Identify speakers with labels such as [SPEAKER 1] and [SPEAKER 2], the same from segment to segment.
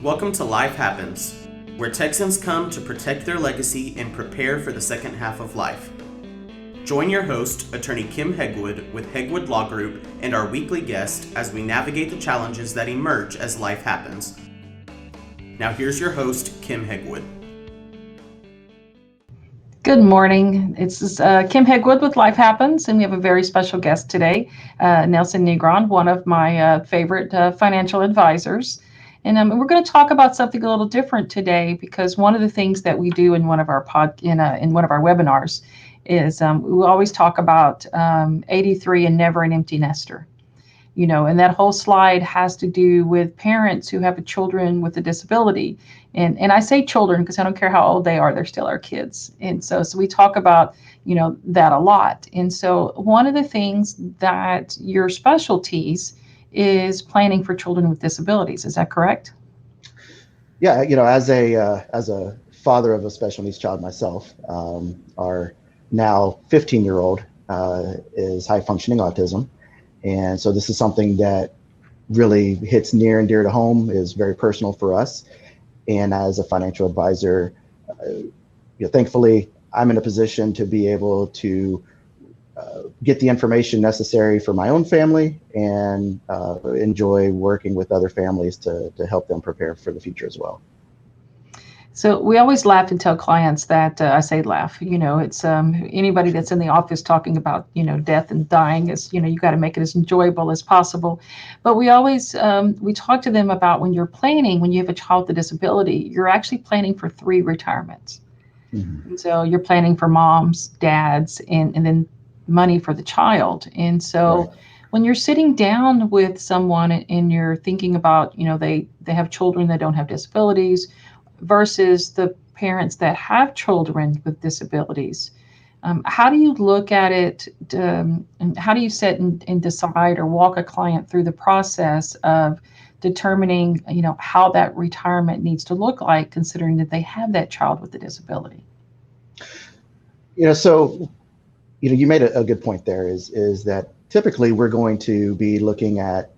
[SPEAKER 1] Welcome to Life Happens, where Texans come to protect their legacy and prepare for the second half of life. Join your host, Attorney Kim Hegwood with Hegwood Law Group, and our weekly guest as we navigate the challenges that emerge as life happens. Now here's your host, Kim Hegwood.
[SPEAKER 2] Good morning. It's Kim Hegwood with Life Happens, and we have a very special guest today, Nelson Negron, one of my favorite financial advisors. And we're going to talk about something a little different today because one of the things that we do in one of our in one of our webinars is we always talk about 83 and never an empty nester. And that whole slide has to do with parents who have children with a disability. And I say children because I don't care how old they are, they're still our kids. And so we talk about, that a lot. And so one of the things that your specialties is planning for children with disabilities. Is that correct?
[SPEAKER 3] Yeah, as a father of a special needs child myself, our now 15-year-old is high functioning autism. And so this is something that really hits near and dear to home, is very personal for us. And as a financial advisor, thankfully, I'm in a position to be able to get the information necessary for my own family and enjoy working with other families to help them prepare for the future as well.
[SPEAKER 2] So we always laugh and tell clients that I say laugh, it's anybody that's in the office talking about, death and dying is, you got to make it as enjoyable as possible. But we always, we talk to them about when you have a child with a disability, you're actually planning for 3 retirements. Mm-hmm. And so you're planning for moms, dads, and then money for the child. And so right. When you're sitting down with someone and you're thinking about, they have children that don't have disabilities, versus the parents that have children with disabilities. How do you look at it, and how do you set and decide or walk a client through the process of determining, how that retirement needs to look like, considering that they have that child with a disability?
[SPEAKER 3] So you made a good point there, is that typically we're going to be looking at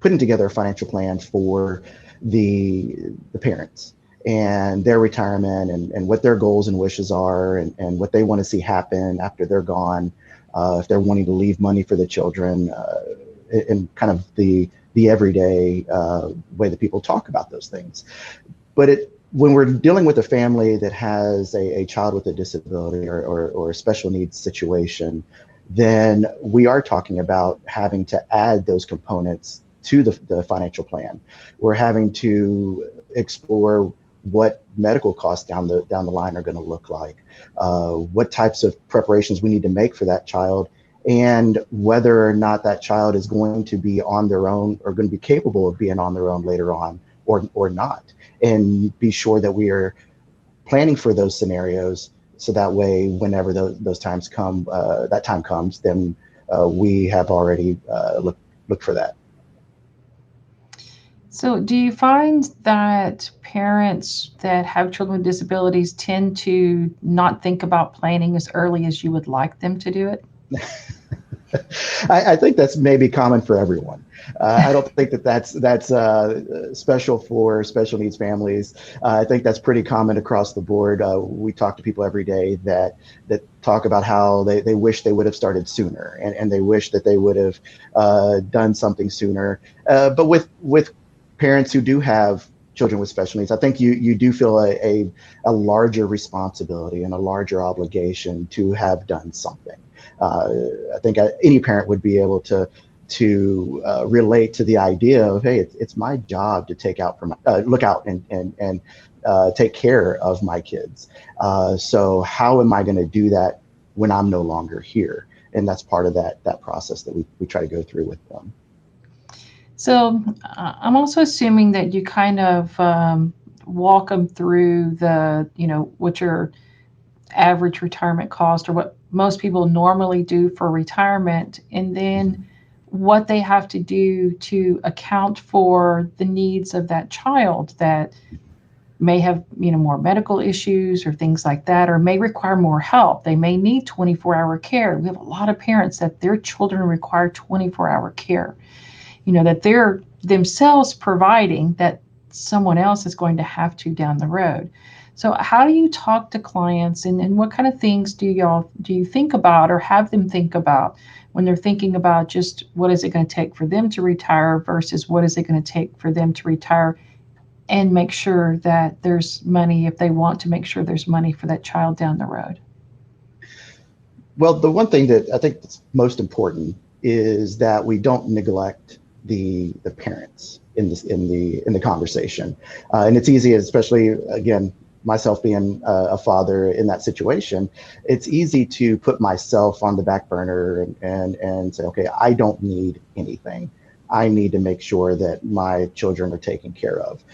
[SPEAKER 3] putting together a financial plan for the parents and their retirement and what their goals and wishes are and what they want to see happen after they're gone, if they're wanting to leave money for the children, and kind of the everyday way that people talk about those things. But when we're dealing with a family that has a child with a disability or a special needs situation, then we are talking about having to add those components to the financial plan. We're having to explore what medical costs down the line are going to look like, what types of preparations we need to make for that child, and whether or not that child is going to be on their own or going to be capable of being on their own later on or not. And be sure that we are planning for those scenarios so that way whenever those times come, that time comes, then we have already looked for that.
[SPEAKER 2] So do you find that parents that have children with disabilities tend to not think about planning as early as you would like them to do it?
[SPEAKER 3] I think that's maybe common for everyone. I don't think that's special for special needs families. I think that's pretty common across the board. We talk to people every day that talk about how they wish they would have started sooner and they wish that they would have done something sooner. But with parents who do have children with special needs, I think you do feel a larger responsibility and a larger obligation to have done something. I think any parent would be able to relate to the idea of, hey, it's my job to look out and take care of my kids. So how am I going to do that when I'm no longer here? And that's part of that process that we try to go through with them.
[SPEAKER 2] So I'm also assuming that you kind of walk them through what your average retirement cost or what most people normally do for retirement, and then what they have to do to account for the needs of that child that may have, more medical issues or things like that, or may require more help. They may need 24-hour care. We have a lot of parents that their children require 24-hour care. that they're themselves providing that someone else is going to have to down the road. So how do you talk to clients, and what kind of things do you think about or have them think about when they're thinking about just what is it going to take for them to retire versus what is it going to take for them to retire and make sure that there's money, if they want to make sure there's money for that child down the road?
[SPEAKER 3] Well, the one thing that I think is most important is that we don't neglect the parents in the conversation, and it's easy, especially again, myself being a father in that situation, it's easy to put myself on the back burner and say, okay, I don't need anything. I need to make sure that my children are taken care of.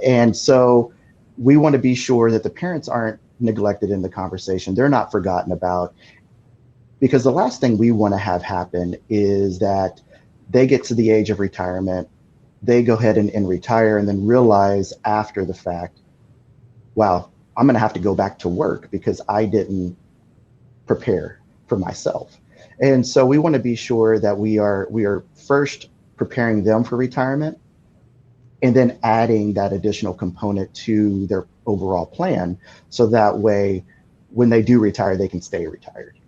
[SPEAKER 3] And so we want to be sure that the parents aren't neglected in the conversation. They're not forgotten about, because the last thing we want to have happen is that they get to the age of retirement, they go ahead and retire, and then realize after the fact, wow, I'm going to have to go back to work because I didn't prepare for myself. And so we want to be sure that we are first preparing them for retirement, and then adding that additional component to their overall plan, so that way when they do retire, they can stay retired.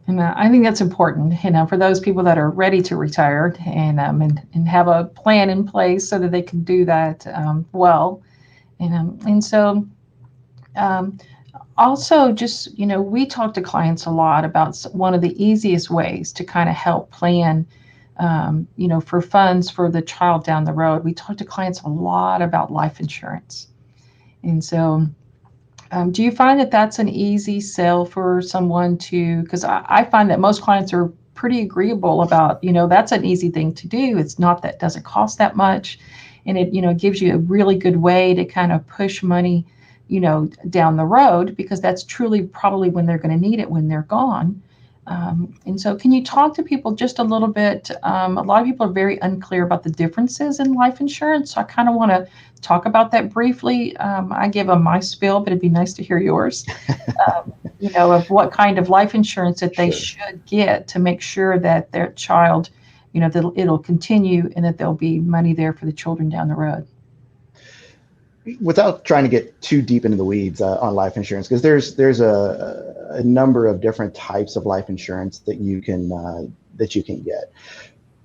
[SPEAKER 2] And I think that's important, for those people that are ready to retire and have a plan in place so that they can do that well. And so also just, we talk to clients a lot about one of the easiest ways to kind of help plan, for funds for the child down the road. We talk to clients a lot about life insurance. And so do you find that that's an easy sell for someone to, because I find that most clients are pretty agreeable about, that's an easy thing to do. It's not, that doesn't cost that much. And it, gives you a really good way to kind of push money, down the road, because that's truly probably when they're going to need it when they're gone. And so can you talk to people just a little bit? A lot of people are very unclear about the differences in life insurance. So I kind of want to talk about that briefly. I give them my spiel, but it'd be nice to hear yours, of what kind of life insurance that they should get to make sure that their child, that it'll continue and that there'll be money there for the children down the road.
[SPEAKER 3] Without trying to get too deep into the weeds on life insurance, because there's a number of different types of life insurance that you can get.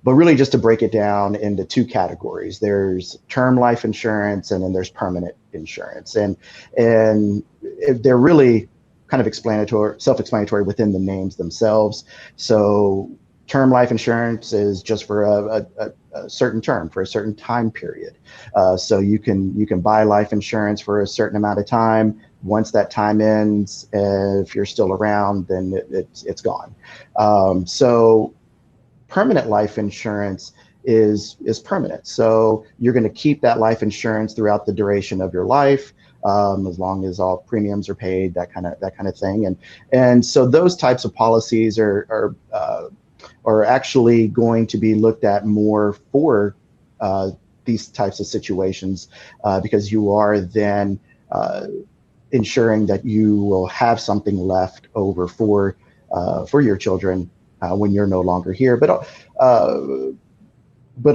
[SPEAKER 3] But really, just to break it down into two categories, there's term life insurance and then there's permanent insurance, and they're really kind of self-explanatory within the names themselves. So term life insurance is just for a certain term, for a certain time period. So you can buy life insurance for a certain amount of time. Once that time ends, if you're still around, then it's gone. So permanent life insurance is permanent. So you're going to keep that life insurance throughout the duration of your life, as long as all premiums are paid, that kind of thing. And so those types of policies are actually going to be looked at more for these types of situations, because you are then ensuring that you will have something left over for your children when you're no longer here. But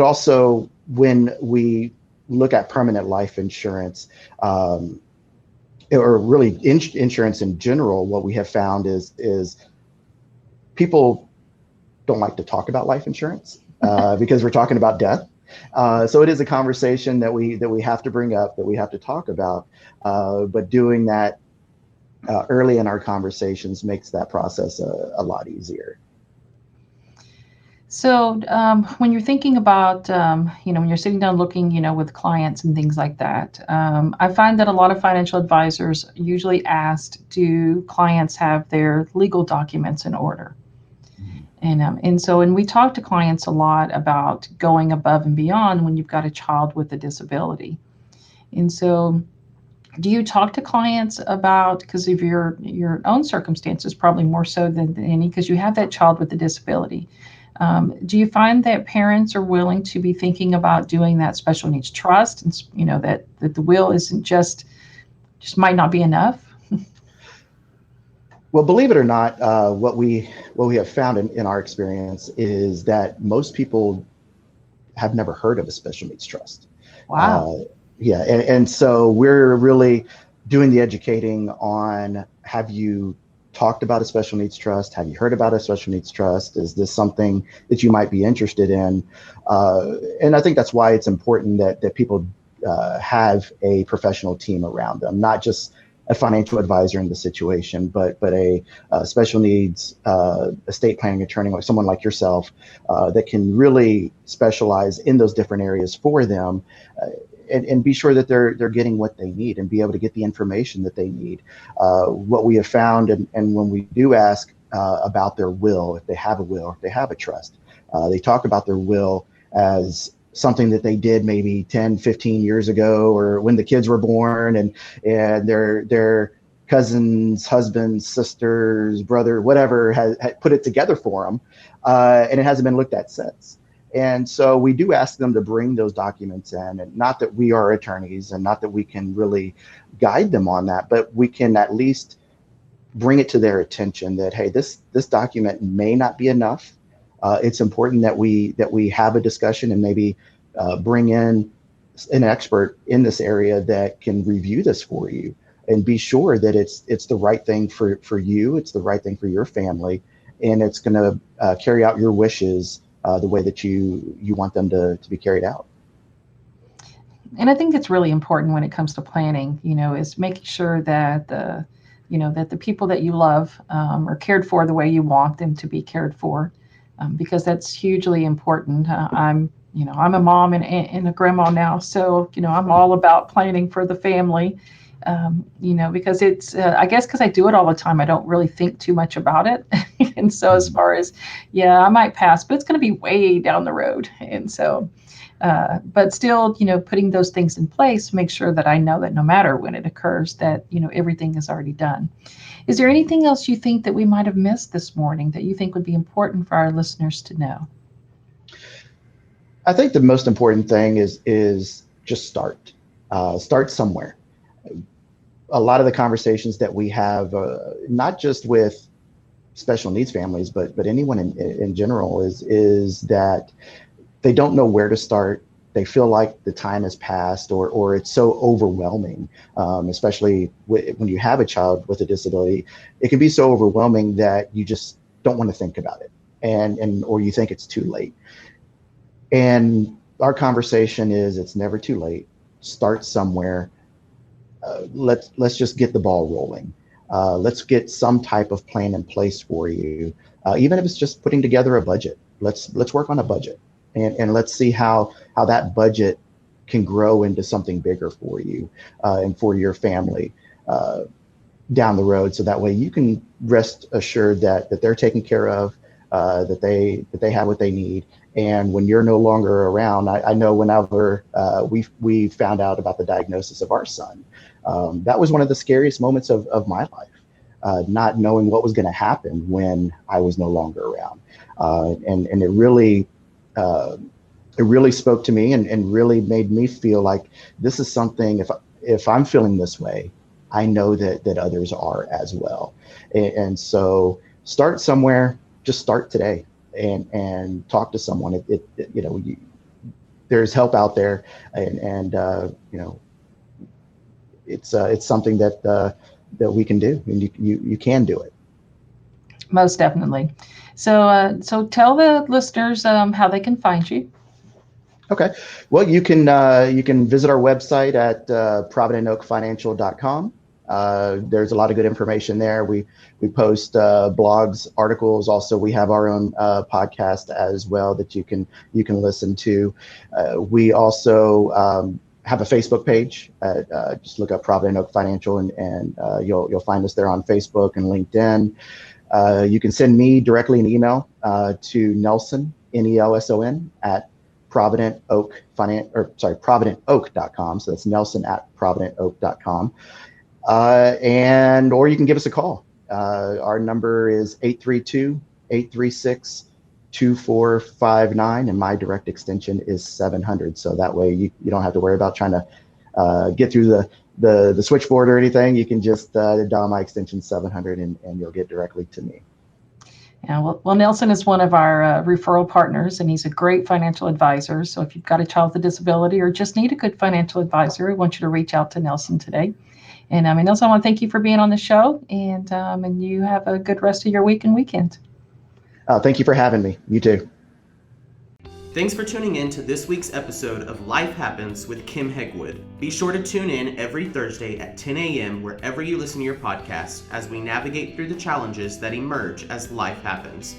[SPEAKER 3] also when we look at permanent life insurance, or really insurance in general, what we have found is people don't like to talk about life insurance because we're talking about death. So it is a conversation that we have to bring up, that we have to talk about. But doing that early in our conversations makes that process a lot easier.
[SPEAKER 2] So when you're thinking about, when you're sitting down looking, with clients and things like that, I find that a lot of financial advisors usually ask, do clients have their legal documents in order? And so we talk to clients a lot about going above and beyond when you've got a child with a disability. And so do you talk to clients about, because of your own circumstances, probably more so than any, because you have that child with a disability, do you find that parents are willing to be thinking about doing that special needs trust, and that the will isn't just might not be enough?
[SPEAKER 3] Well, believe it or not, what we have found in our experience is that most people have never heard of a special needs trust.
[SPEAKER 2] Wow.
[SPEAKER 3] Yeah, and so we're really doing the educating on, have you talked about a special needs trust? Have you heard about a special needs trust? Is this something that you might be interested in? And I think that's why it's important that people have a professional team around them, not just a financial advisor in the situation, but a special needs estate planning attorney, like someone like yourself, that can really specialize in those different areas for them, and be sure that they're getting what they need and be able to get the information that they need. What we have found, and when we do ask about their will, if they have a will or if they have a trust, they talk about their will as something that they did maybe 10, 15 years ago, or when the kids were born, and their cousins, husbands, sisters, brother, whatever, had put it together for them, and it hasn't been looked at since. And so we do ask them to bring those documents in, and not that we are attorneys and not that we can really guide them on that, but we can at least bring it to their attention that, hey, this document may not be enough. It's important that we have a discussion and maybe bring in an expert in this area that can review this for you and be sure that it's the right thing for you, it's the right thing for your family, and it's going to carry out your wishes the way that you want them to be carried out.
[SPEAKER 2] And I think it's really important when it comes to planning, is making sure that that the people that you love are cared for the way you want them to be cared for, because that's hugely important. I'm a mom and a grandma now, so I'm all about planning for the family. Because it's, I guess because I do it all the time, I don't really think too much about it. And so as far as, yeah, I might pass, but it's going to be way down the road. And so, but still, putting those things in place, make sure that I know that no matter when it occurs, that, everything is already done. Is there anything else you think that we might have missed this morning that you think would be important for our listeners to know?
[SPEAKER 3] I think the most important thing is just start somewhere. A lot of the conversations that we have, not just with special needs families, but anyone in general, is that they don't know where to start. They feel like the time has passed, or it's so overwhelming, especially when you have a child with a disability. It can be so overwhelming that you just don't want to think about it, or you think it's too late. And our conversation is, it's never too late. Start somewhere. Let's just get the ball rolling. Let's get some type of plan in place for you, even if it's just putting together a budget. Let's work on a budget, and let's see how that budget can grow into something bigger for you and for your family down the road. So that way you can rest assured that they're taken care of, that they have what they need. And when you're no longer around, I know whenever we found out about the diagnosis of our son, that was one of the scariest moments of my life, not knowing what was going to happen when I was no longer around. And it really spoke to me and really made me feel like this is something, if I'm feeling this way, I know that others are as well. And so start somewhere, just start today. And talk to someone. There's help out there, and it's something that we can do, and you can do it.
[SPEAKER 2] Most definitely. So tell the listeners how they can find you.
[SPEAKER 3] Okay. Well, you can visit our website at providentoakfinancial.com. There's a lot of good information there. We post blogs, articles. Also, we have our own podcast as well that you can listen to. We also have a Facebook page. Just look up Provident Oak Financial, and you'll find us there on Facebook and LinkedIn. You can send me directly an email to Nelson, Nelson, at providentoak.com. So that's Nelson at providentoak.com. Or you can give us a call. Our number is 832-836-2459, and my direct extension is 700. So that way you don't have to worry about trying to get through the switchboard or anything, you can just dial my extension 700 and you'll get directly to me.
[SPEAKER 2] Yeah, well, Nelson is one of our referral partners, and he's a great financial advisor. So if you've got a child with a disability or just need a good financial advisor, I want you to reach out to Nelson today. And Nelson, I want to thank you for being on the show, and you have a good rest of your week and weekend.
[SPEAKER 3] Thank you for having me. You too.
[SPEAKER 1] Thanks for tuning in to this week's episode of Life Happens with Kim Hegwood. Be sure to tune in every Thursday at 10 a.m. wherever you listen to your podcasts as we navigate through the challenges that emerge as life happens.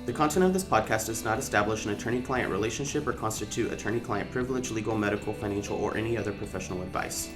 [SPEAKER 1] The content of this podcast does not establish an attorney-client relationship or constitute attorney-client privilege, legal, medical, financial, or any other professional advice.